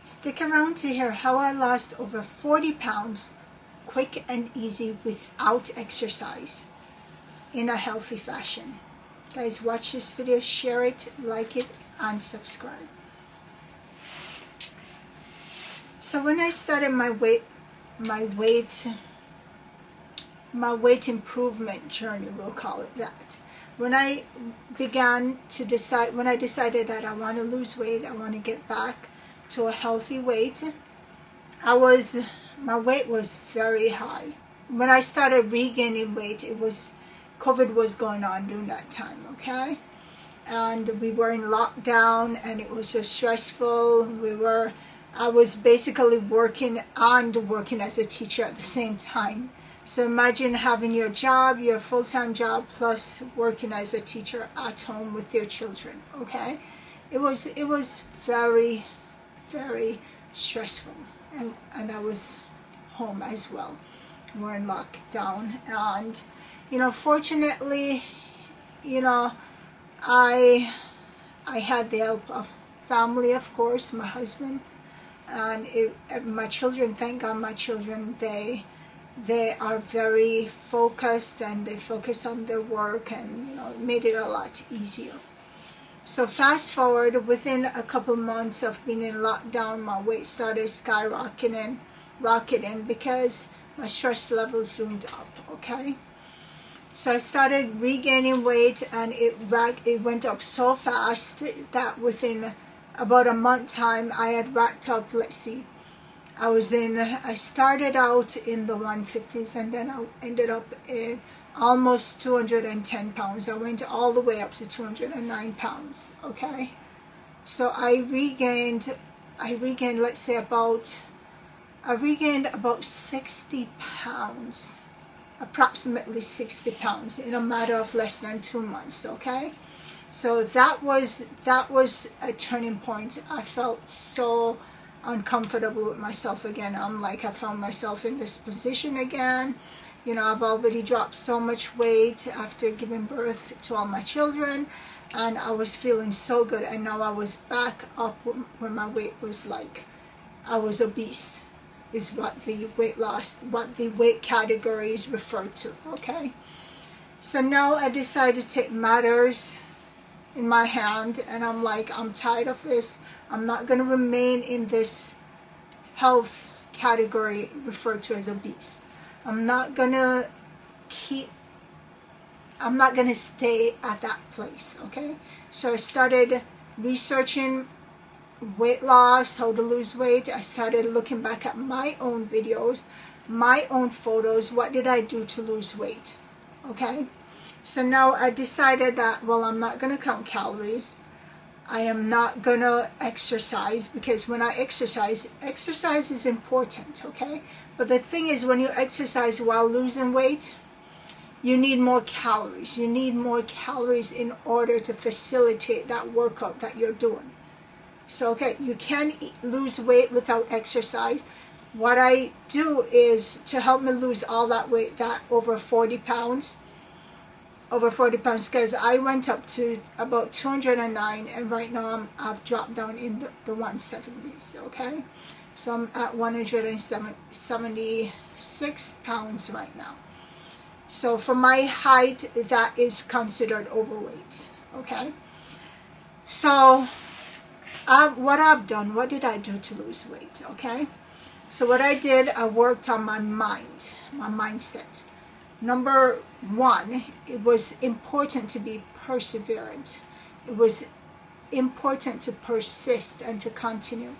Stick around to hear how I lost over 40 pounds quick and easy without exercise in a healthy fashion. Guys, watch this video, share it, like it, and subscribe. So when I started my weight improvement journey, we'll call it that. When I decided that I want to lose weight, I want to get back to a healthy weight, my weight was very high. When I started regaining weight, COVID was going on during that time, okay? And we were in lockdown and it was just stressful. I was basically working as a teacher at the same time. So imagine having your job, your full-time job, plus working as a teacher at home with your children, okay? It was very, very stressful. And I was home as well. We're in lockdown. And, fortunately, I had the help of family, of course, my husband, and my children. Thank God my children, they are very focused and they focus on their work, and it made it a lot easier. So fast forward, within a couple months of being in lockdown, my weight started skyrocketing because my stress levels zoomed up, okay? So I started regaining weight, and it went up so fast that within about a month time, I had racked up, I started out in the 150s, and then I ended up in almost 210 pounds. I went all the way up to 209 pounds, okay? So I regained, about 60 pounds, approximately 60 pounds in a matter of less than 2 months, okay? So that was a turning point. I felt so uncomfortable with myself again. I found myself in this position again. I've already dropped so much weight after giving birth to all my children, and I was feeling so good, and now I was back up where my weight was I was obese, is what the weight category is referred to, okay? So now I decided to take matters in my hand, and I'm tired of this. I'm not going to remain in this health category referred to as obese. I'm not going to stay at that place, okay? So I started researching weight loss, how to lose weight. I started looking back at my own videos, my own photos. What did I do to lose weight, okay? So now I decided that, I'm not going to count calories. I am not going to exercise, because when I exercise is important, okay? But the thing is, when you exercise while losing weight, you need more calories. You need more calories in order to facilitate that workout that you're doing. So, okay, you can't lose weight without exercise. What I do is, to help me lose all that weight, that over 40 pounds, because I went up to about 209, and right now I've dropped down in the 170s, okay? So I'm at 176 pounds right now. So for my height, that is considered overweight, okay? So what did I do to lose weight, okay? So what I did, I worked on my mindset. Number one, it was important to be perseverant. It was important to persist and to continue.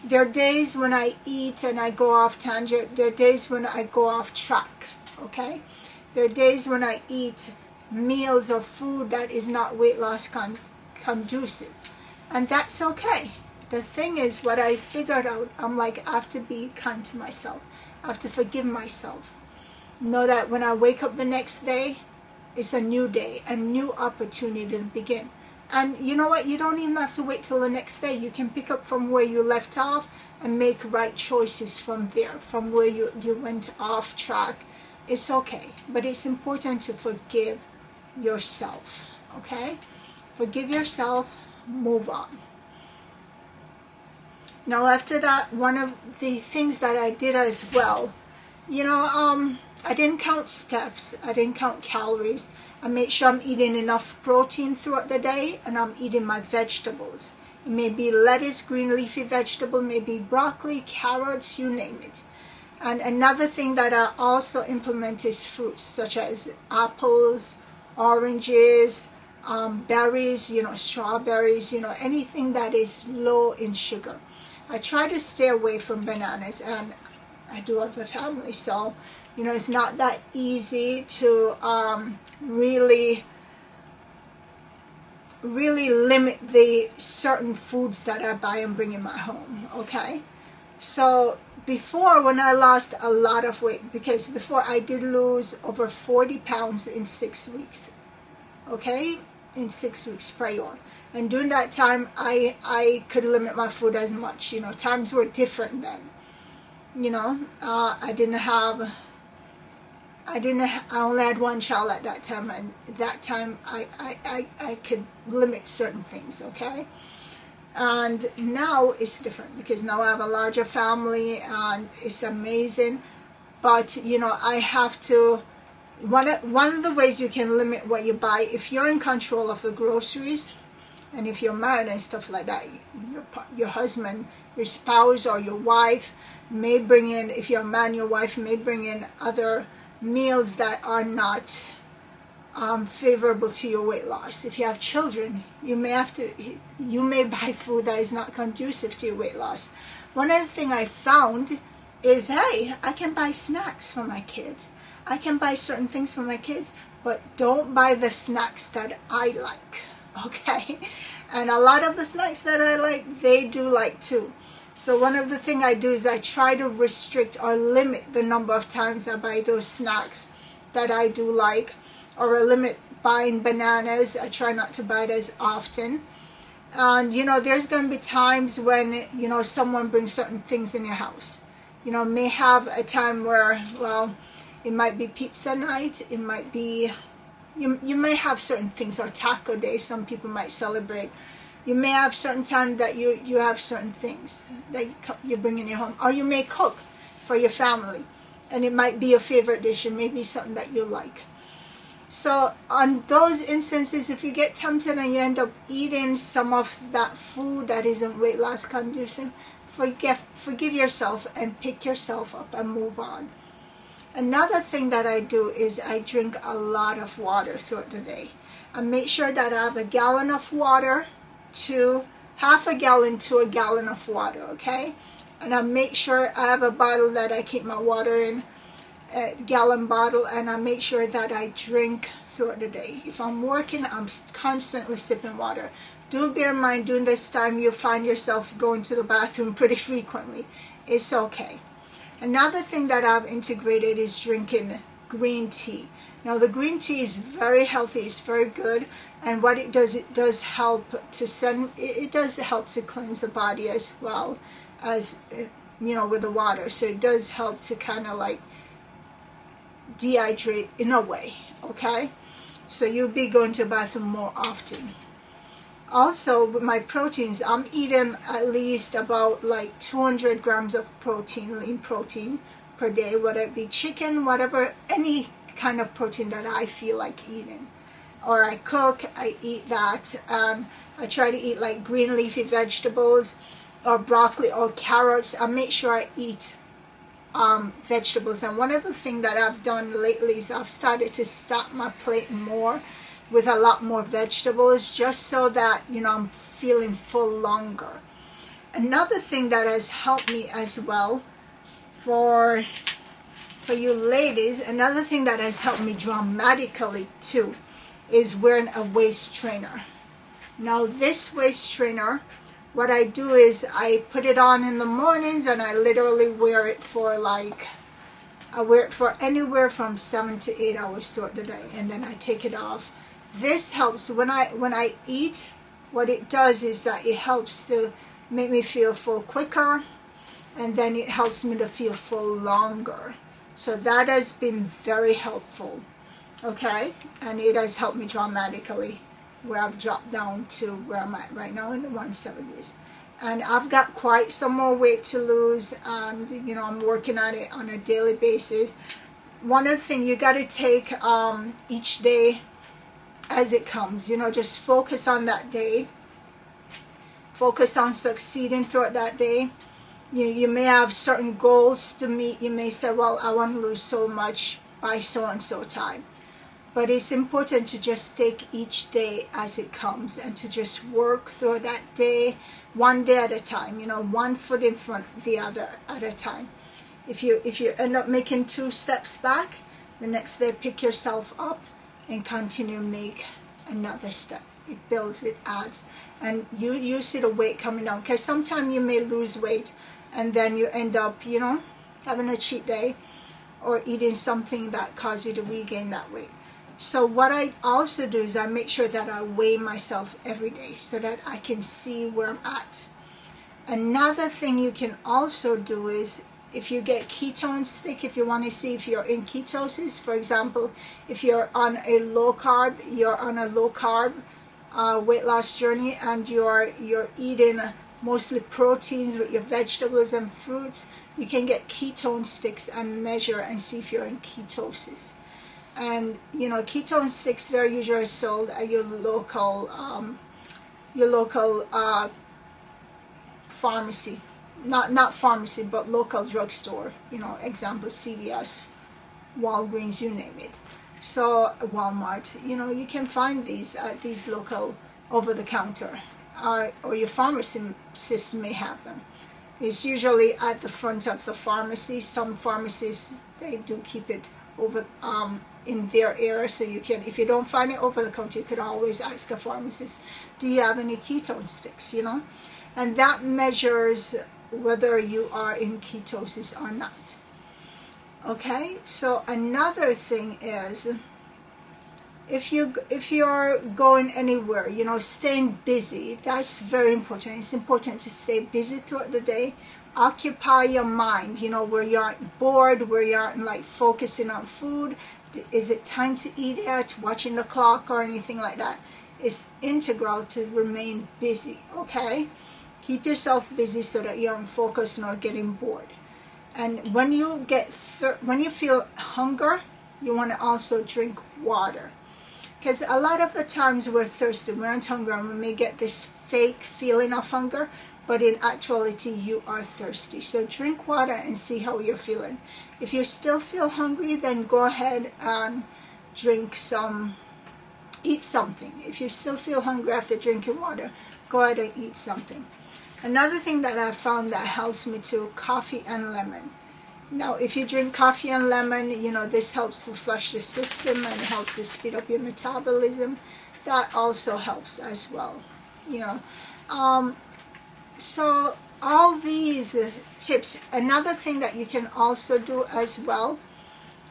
There are days when I eat and I go off tangent. There are days when I go off track, okay? There are days when I eat meals or food that is not weight loss conducive. And that's okay. The thing is, what I figured out, I have to be kind to myself. I have to forgive myself. Know that when I wake up the next day, it's a new day, a new opportunity to begin. And you know what? You don't even have to wait till the next day. You can pick up from where you left off and make right choices from there, from where you went off track. It's okay. But it's important to forgive yourself, okay? Forgive yourself, move on. Now after that, one of the things that I did as well, I didn't count steps, I didn't count calories. I made sure I'm eating enough protein throughout the day, and I'm eating my vegetables. It may be lettuce, green leafy vegetable, maybe broccoli, carrots, you name it. And another thing that I also implement is fruits, such as apples, oranges, berries, strawberries, anything that is low in sugar. I try to stay away from bananas, and I do have a family, so it's not that easy to really limit the certain foods that I buy and bring in my home. Okay, so before, when I lost a lot of weight, because before I did lose over 40 pounds in 6 weeks, okay, in 6 weeks prior. And during that time, I could limit my food as much. Times were different then. I only had one child at that time, and that time I could limit certain things, okay? And now it's different, because now I have a larger family, and it's amazing. But, I have to, one of the ways you can limit what you buy, if you're in control of the groceries, and if you're married and stuff like that, your husband, your spouse, or your wife may bring in, if you're a man, your wife may bring in other meals that are not favorable to your weight loss. If you have children, you may buy food that is not conducive to your weight loss. One other thing I found is, hey, I can buy snacks for my kids. I can buy certain things for my kids, but don't buy the snacks that I like, okay? And a lot of the snacks that I like, they do like too. So one of the things I do is I try to restrict or limit the number of times I buy those snacks that I do like, or I limit buying bananas. I try not to buy it as often. And, there's going to be times when, someone brings certain things in your house. May have a time where, well, it might be pizza night, it might be, you may have certain things, or taco day, some people might celebrate. You may have certain time that you have certain things that you bring in your home, or you may cook for your family, and it might be your favorite dish, and maybe something that you like. So on those instances, if you get tempted and you end up eating some of that food that isn't weight loss conducive, forgive yourself and pick yourself up and move on. Another thing that I do is I drink a lot of water throughout the day. I make sure that I have a gallon of water to half a gallon to a gallon of water, okay? And I make sure I have a bottle that I keep my water in, a gallon bottle, and I make sure that I drink throughout the day. If I'm working, I'm constantly sipping water. Do bear in mind, during this time, you'll find yourself going to the bathroom pretty frequently. It's okay. Another thing that I've integrated is drinking green tea. Now, the green tea is very healthy, it's very good, and what it does help to cleanse the body as well as, with the water. So it does help to kind of like dehydrate in a way, okay? So you'll be going to the bathroom more often. Also, with my proteins, I'm eating at least about like 200 grams of protein, lean protein per day, whether it be chicken, whatever, any kind of protein that I feel like eating. Or I cook, I eat that. I try to eat like green leafy vegetables, or broccoli, or carrots. I make sure I eat vegetables. And one of the things that I've done lately is I've started to stock my plate more with a lot more vegetables, just so that I'm feeling full longer. Another thing that has helped me as well, for you ladies, another thing that has helped me dramatically too is wearing a waist trainer. Now this waist trainer, what I do is I put it on in the mornings, and I literally wear it for anywhere from 7 to 8 hours throughout the day, and then I take it off. This helps when I eat. What it does is that it helps to make me feel full quicker, and then it helps me to feel full longer. So that has been very helpful, okay? And it has helped me dramatically, where I've dropped down to where I'm at right now in the 170s. and I've got quite some more weight to lose, and you know, I'm working on it on a daily basis. One of the things, you got to take each day as it comes. You know, just focus on that day, focus on succeeding throughout that day. You may have certain goals to meet. You may say, well, I want to lose so much by so and so time. But it's important to just take each day as it comes, and to just work through that day, one day at a time, you know, one foot in front of the other at a time. If you end up making 2 steps back, the next day pick yourself up and continue to make another step. It builds, it adds, and you see the weight coming down. Because sometimes you may lose weight and then you end up, you know, having a cheat day or eating something that causes you to regain that weight. So what I also do is I make sure that I weigh myself every day so that I can see where I'm at. Another thing you can also do is, if you get ketone stick, if you want to see if you're in ketosis, for example, if you're on a low carb weight loss journey, and you're eating mostly proteins with your vegetables and fruits, you can get ketone sticks and measure and see if you're in ketosis. And you know, ketone sticks, they're usually sold at your local pharmacy, not pharmacy, but local drugstore. You know, example, CVS, Walgreens, you name it. So Walmart, you know, you can find these at these local over the counter, or your pharmacist may have them. It's usually at the front of the pharmacy. Some pharmacies, they do keep it over in their area, so you can, if you don't find it over the counter, you could always ask a pharmacist, do you have any ketone sticks, you know? And that measures whether you are in ketosis or not. Okay, so another thing is, if you're going anywhere, you know, staying busy, that's very important. It's important to stay busy throughout the day. Occupy your mind, you know, where you aren't bored, where you aren't like focusing on food. Is it time to eat yet? Watching the clock or anything like that. It's integral to remain busy, okay? Keep yourself busy so that you're on focus, not getting bored. And when you when you feel hunger, you want to also drink water. Because a lot of the times we're thirsty, we aren't hungry, and we may get this fake feeling of hunger, but in actuality you are thirsty. So drink water and see how you're feeling. If you still feel hungry, then go ahead and eat something. If you still feel hungry after drinking water, go ahead and eat something. Another thing that I found that helps me too, coffee and lemon. Now, if you drink coffee and lemon, you know, this helps to flush the system and helps to speed up your metabolism. That also helps as well, you know. So all these tips. Another thing that you can also do as well,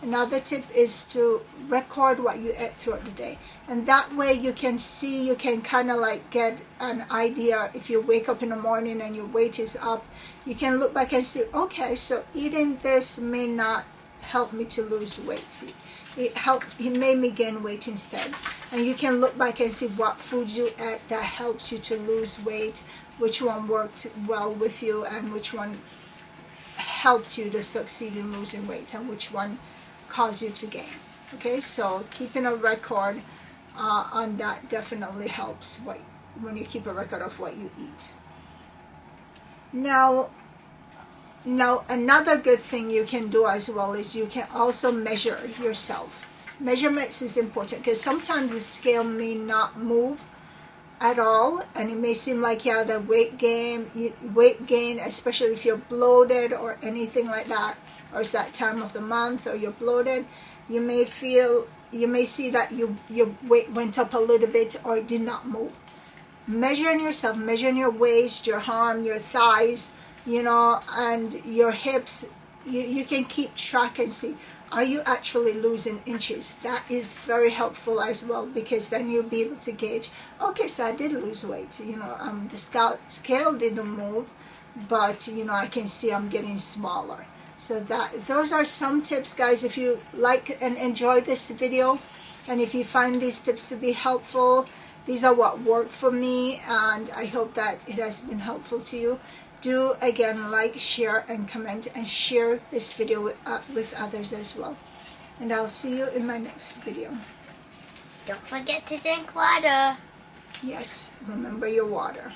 another tip is to record what you ate throughout the day. And that way you can see, you can kind of like get an idea. If you wake up in the morning and your weight is up, you can look back and see, okay, so eating this may not help me to lose weight. It made me gain weight instead. And you can look back and see what foods you ate that helps you to lose weight, which one worked well with you, and which one helped you to succeed in losing weight, and which one caused you to gain. Okay, so keeping a record on that definitely helps when you keep a record of what you eat. Now another good thing you can do as well is you can also measure yourself. Measurements is important because sometimes the scale may not move at all, and it may seem like you have a weight gain, especially if you're bloated or anything like that, or it's that time of the month, or you're bloated. You may see that your weight went up a little bit or it did not move. Measuring yourself, measuring your waist, your arm, your thighs, you know, and your hips, you can keep track and see, are you actually losing inches? That is very helpful as well, because then you'll be able to gauge, okay, so I did lose weight, you know, the scale didn't move, but you know, I can see I'm getting smaller. So those are some tips, guys. If you like and enjoy this video, and if you find these tips to be helpful, These are what worked for me, and I hope that it has been helpful to you. Do again like, share, and comment, and share this video with others as well. And I'll see you in my next video. Don't forget to drink water. Yes, remember your water.